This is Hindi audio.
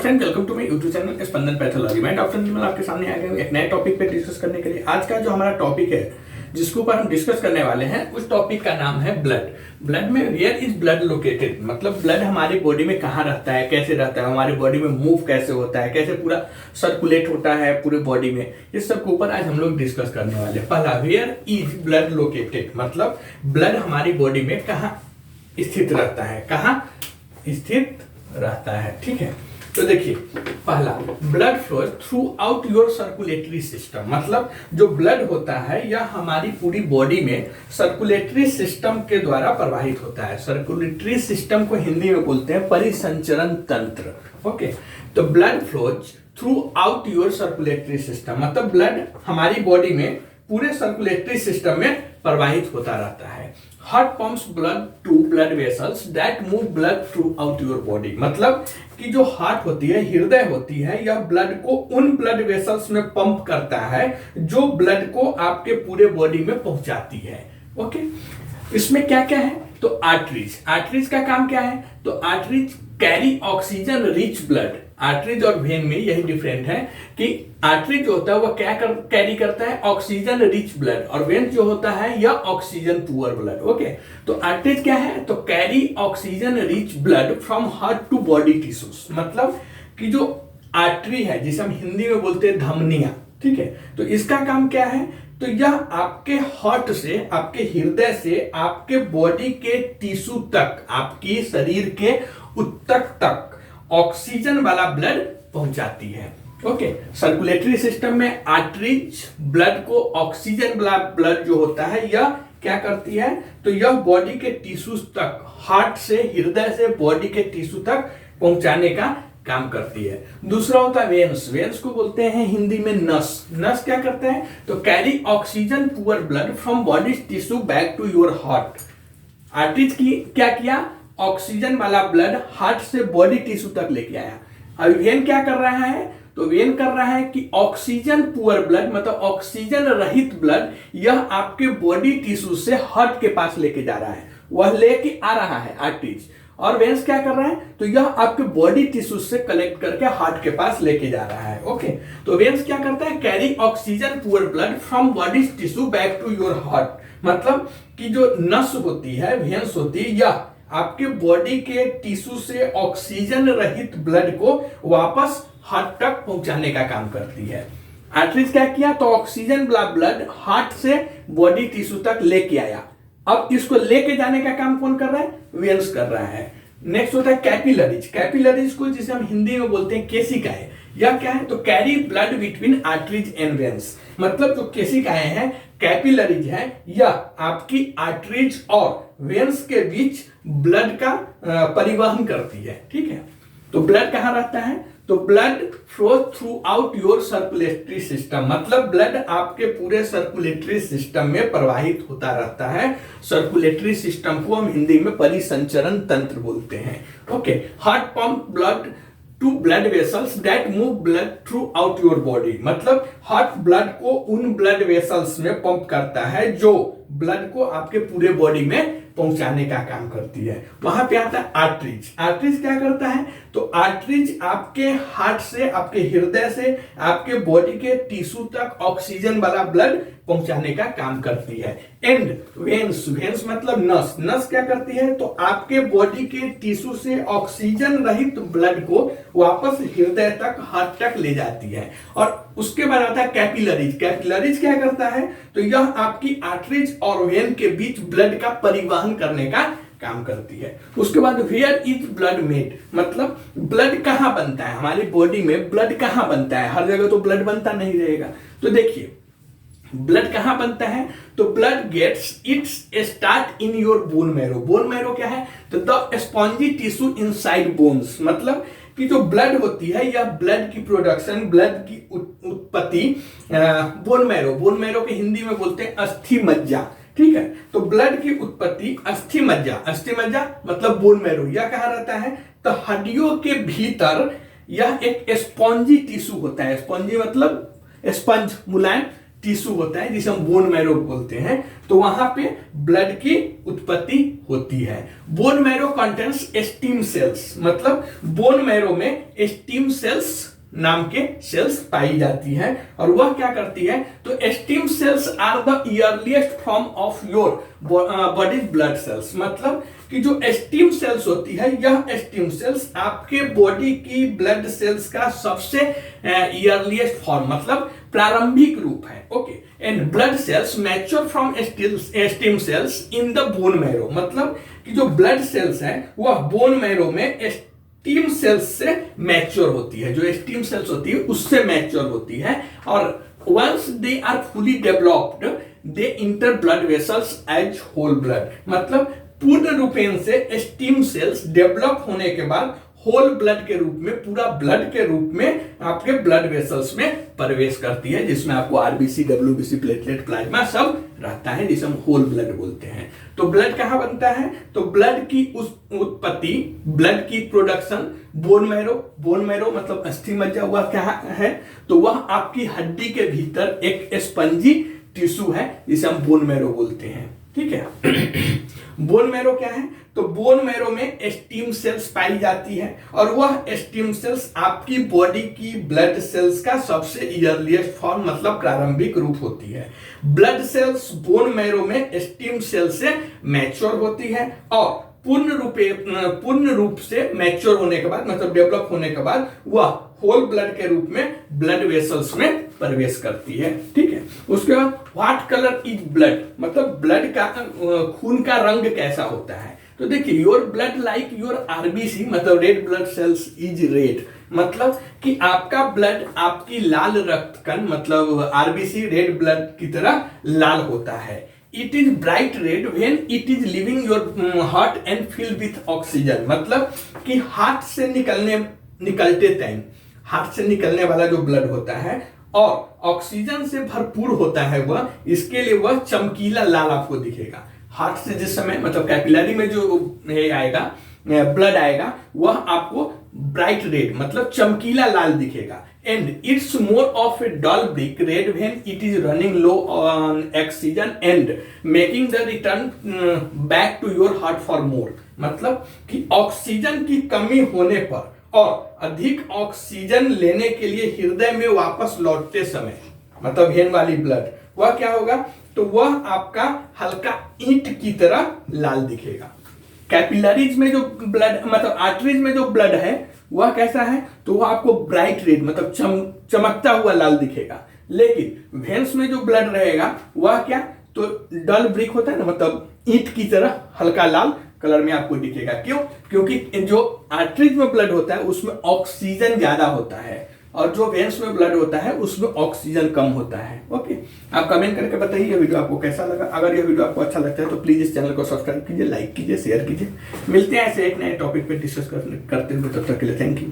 Friend, welcome to my YouTube channel Spandan pathology. मैं डॉक्टर निर्मल आपके सामने आ गया हूँ एक नए टॉपिक पे डिस्कस करने के लिए। आज का जो हमारा टॉपिक है जिसके ऊपर हम डिस्कस करने वाले हैं उस टॉपिक का नाम है ब्लड। ब्लड में वेयर इज ब्लड लोकेटेड, मतलब ब्लड हमारी बॉडी में कहाँ रहता है, कैसे रहता है, हमारी बॉडी में मूव कैसे होता है, कैसे पूरा सर्कुलेट होता है पूरे बॉडी में, इस सब के ऊपर आज हम लोग डिस्कस करने वाले हैं। पहला, वेयर इज ब्लड लोकेटेड, मतलब ब्लड हमारी बॉडी में कहाँ स्थित रहता है, कहाँ स्थित रहता है। ठीक है, तो देखिए पहला, blood flow through out your circulatory system, मतलब जो ब्लड होता है यह हमारी पूरी बॉडी में सर्कुलेटरी सिस्टम के द्वारा प्रवाहित होता है। सर्कुलेटरी सिस्टम को हिंदी में बोलते हैं परिसंचरण तंत्र। ओके, तो blood flows throughout your circulatory system, मतलब ब्लड हमारी बॉडी में पूरे सर्कुलेटरी सिस्टम में प्रवाहित होता रहता है। Heart pumps blood to blood vessels that move blood throughout your body, मतलब कि जो हार्ट होती है, हृदय होती है, यह ब्लड को उन ब्लड वेसल्स में पंप करता है जो ब्लड को आपके पूरे बॉडी में पहुंचाती है। ओके, इसमें क्या क्या है, तो आर्टरीज, आर्टरीज का काम क्या है, तो arteries carry oxygen rich blood. Arteries और वेन में यही डिफरेंट है कि आर्टरीज जो होता है वह क्या कैरी करता है, ऑक्सीजन रिच ब्लड, और वेन जो होता है यह ऑक्सीजन पुअर ब्लड। ओके, तो आर्टरीज क्या है, तो carry oxygen rich blood from heart to body tissues, मतलब कि जो आर्टरी है जिसे हम हिंदी में बोलते हैं धमनियां। ठीक है, तो इसका काम क्या है, तो यह आपके हार्ट से, आपके हृदय से, आपके बॉडी के टिश्यू तक, आपकी शरीर के उत्तक तक ऑक्सीजन वाला ब्लड पहुंचाती है। ओके, सर्कुलेटरी सिस्टम में आर्टरीज ब्लड को ऑक्सीजन वाला ब्लड जो होता है यह क्या करती है, तो यह बॉडी के टिश्यूज तक, हार्ट से, हृदय से बॉडी के टिश्यू तक पहुंचाने का काम करती है। दूसरा होता है वेन्स, वेन्स को बोलते हैं हिंदी में नस। नस क्या करते हैं, तो carry oxygen poor blood from body tissue back to your heart. Arteries की क्या किया, ऑक्सीजन वाला ब्लड हार्ट से बॉडी टिश्यू तक लेके आया। अब वेन क्या कर रहा है, तो वेन कर रहा है कि ऑक्सीजन पुअर ब्लड, मतलब ऑक्सीजन रहित ब्लड यह आपके बॉडी टिश्यू से हार्ट के पास लेके जा रहा है, वह लेके आ रहा है आर्टरीज। और वेन्स क्या कर रहा है, तो यह आपके बॉडी टिश्यू से कलेक्ट करके हार्ट के पास लेके जा रहा है। ओके, तो वेन्स क्या करता है, carry oxygen poor blood from body tissue back to your heart, मतलब कि जो नस होती है, वेन्स होती है, यह आपके बॉडी के टिश्यू से ऑक्सीजन रहित ब्लड को वापस हार्ट तक पहुंचाने का काम करती है। आर्टरीज क्या किया, तो ऑक्सीजन वाला ब्लड हार्ट से बॉडी टिश्यू तक लेके आया। अब इसको लेके जाने का काम कौन कर रहा है, वेन्स कर रहा है। नेक्स्ट होता है कैपिलरीज, कैपिलरीज को जिसे हम हिंदी में बोलते हैं केशिकाएं। यह क्या है, तो carry blood between arteries and veins, मतलब जो केशिकाएं हैं, कैपिलरीज है, यह आपकी आर्टरीज और वेन्स के बीच ब्लड का परिवहन करती है। ठीक है, तो ब्लड कहां रहता है, तो blood flow through out your circulatory system, मतलब ब्लड आपके पूरे सर्कुलेटरी सिस्टम में प्रवाहित होता रहता है। सर्कुलेटरी सिस्टम को हम हिंदी में परिसंचरण तंत्र बोलते हैं। Okay, heart pump blood to blood vessels that move blood throughout your body, मतलब हार्ट ब्लड को उन ब्लड वेसल्स में पंप करता है जो ब्लड को आपके पूरे बॉडी में पहुंचाने का काम करती है। वहां पे आता है आर्टरीज। आर्टरीज क्या करता है, तो आर्टरीज आपके हार्ट से, आपके हृदय से, आपके बॉडी के टिश्यू तक ऑक्सीजन वाला ब्लड पहुंचाने का काम करती है। एंड वेन्स, वेन्स मतलब नस, नस क्या करती है, तो आपके बॉडी के टिश्यू से ऑक्सीजन रहित ब्लड को वापस हृदय तक, हार्ट तक ले जाती है। और उसके बाद आता है कैपिलरीज। कैपिलरीज क्या करता है, तो यह आपकी आर्टरीज और वेन के बीच ब्लड का परिवहन करने का काम करती है। उसके बाद वेयर इज ब्लड मेड, मतलब ब्लड कहां बनता है, हमारी बॉडी में ब्लड कहां बनता है। हर जगह तो ब्लड बनता नहीं रहेगा, तो देखिए ब्लड कहां बनता है, तो blood gets its start in your bone marrow. Bone marrow क्या है, तो the spongy tissue inside bones, मतलब कि जो ब्लड होती है, यह ब्लड की प्रोडक्शन, ब्लड की उत्पत्ति बोन मैरो, बोन मैरो के हिंदी में बोलते हैं अस्थि मज्जा। ठीक है, तो ब्लड की उत्पत्ति अस्थि मज्जा, अस्थि मज्जा मतलब बोन मैरो, यह कहां रहता है, तो हड्डियों के भीतर यह एक स्पॉन्जी टिश्यू होता है। स्पॉन्जी मतलब स्पंज, मुलायम टिश्यू होता है जिसे हम बोन मैरो बोलते हैं, तो वहां पे ब्लड की उत्पत्ति होती है। Bone marrow contains stem cells, मतलब बोन मैरो में स्टीम सेल्स नाम के सेल्स पाई जाती है। और वह क्या करती है, तो stem cells are the earliest form of your body blood cells, मतलब कि जो स्टीम सेल्स होती है, यह स्टीम सेल्स आपके बॉडी की ब्लड सेल्स का सबसे अर्लीस्ट फॉर्म, मतलब प्रारंभिक रूप है। Okay, and blood cells mature from stem cells in the bone marrow, मतलब कि जो ब्लड सेल्स है वह बोन मैरो में स्टीम सेल्स से मैच्योर होती है, जो स्टीम सेल्स होती है उससे मैच्योर होती है। और once they are fully developed they enter blood vessels as whole blood, मतलब पूर्ण रूपेण से स्टीम सेल्स डेवलप होने के बाद होल ब्लड के रूप में, पूरा ब्लड के रूप में आपके ब्लड वेसल्स में प्रवेश करती है, जिसमें आपको आरबीसी, डब्ल्यूबीसी, प्लेटलेट, प्लाज्मा सब रहता है, जिसे हम होल ब्लड बोलते हैं। तो ब्लड कहां बनता है, तो ब्लड की उस उत्पत्ति, ब्लड की production bone marrow, bone marrow मतलब अस्थि मज्जा हुआ क्या है, तो वह आपकी हड्डी के भीतर एक स्पंजी टिश्यू है जिसे हम बोन मैरो बोलते हैं। ठीक है। बोन मैरो क्या है, तो बोन मैरो में स्टीम सेल्स पाई जाती है और वह स्टीम सेल्स आपकी बॉडी की ब्लड सेल्स का सबसे अर्लीस्ट फॉर्म, मतलब प्रारंभिक रूप होती है। ब्लड सेल्स बोन मैरो में स्टीम सेल से मैच्योर होती है और पूर्ण रूप से मैच्योर होने के बाद, मतलब डेवलप होने के बाद, वह होल ब्लड के रूप में ब्लड वेसल्स में प्रवेश करती है। ठीक है। उसके बाद व्हाट कलर इज ब्लड, मतलब ब्लड का खून का रंग कैसा होता है, तो देखिए your blood like your RBC, मतलब red blood cells is red, मतलब कि आपका ब्लड, आपकी लाल रक्त कण, मतलब आरबीसी रेड ब्लड की तरह लाल होता है। It is bright red when it is living your heart and filled with oxygen, मतलब कि हार्ट से निकलते टाइम, हार्ट से निकलने वाला जो ब्लड होता है और ऑक्सीजन से भरपूर होता है वह, इसके लिए वह चमकीला लाल आपको दिखेगा। हार्ट से जिस समय, मतलब कैपिलरी में जो आएगा ब्लड आएगा, वह आपको ब्राइट रेड, मतलब चमकीला लाल दिखेगा। And it's more of a dull brick red when it is running low on oxygen and making the return back to your heart for more, मतलब कि ऑक्सीजन की कमी होने पर और अधिक ऑक्सीजन लेने के लिए हृदय में वापस लौटते समय, मतलब वेन वाली ब्लड, वह क्या होगा, तो वह आपका हल्का ईंट की तरह लाल दिखेगा। कैपिलरीज में जो ब्लड, मतलब आर्टरीज में जो ब्लड है वह कैसा है, तो वह आपको ब्राइट रेड, मतलब चमकता हुआ लाल दिखेगा। लेकिन वेन्स में जो ब्लड रहेगा वह क्या, तो डल ब्रिक होता है ना, मतलब ईंट की तरह हल्का लाल कलर में आपको दिखेगा। क्यों, क्योंकि जो आर्टरीज में ब्लड होता है उसमें ऑक्सीजन ज्यादा होता है और जो वेन्स में ब्लड होता है उसमें ऑक्सीजन कम होता है। ओके, आप कमेंट करके बताइए ये वीडियो आपको कैसा लगा। अगर ये वीडियो आपको अच्छा लगता है तो प्लीज इस चैनल को सब्सक्राइब कीजिए, लाइक कीजिए, शेयर कीजिए। मिलते हैं ऐसे एक नए टॉपिक पे डिस्कस करते हुए, तब तक के लिए थैंक यू।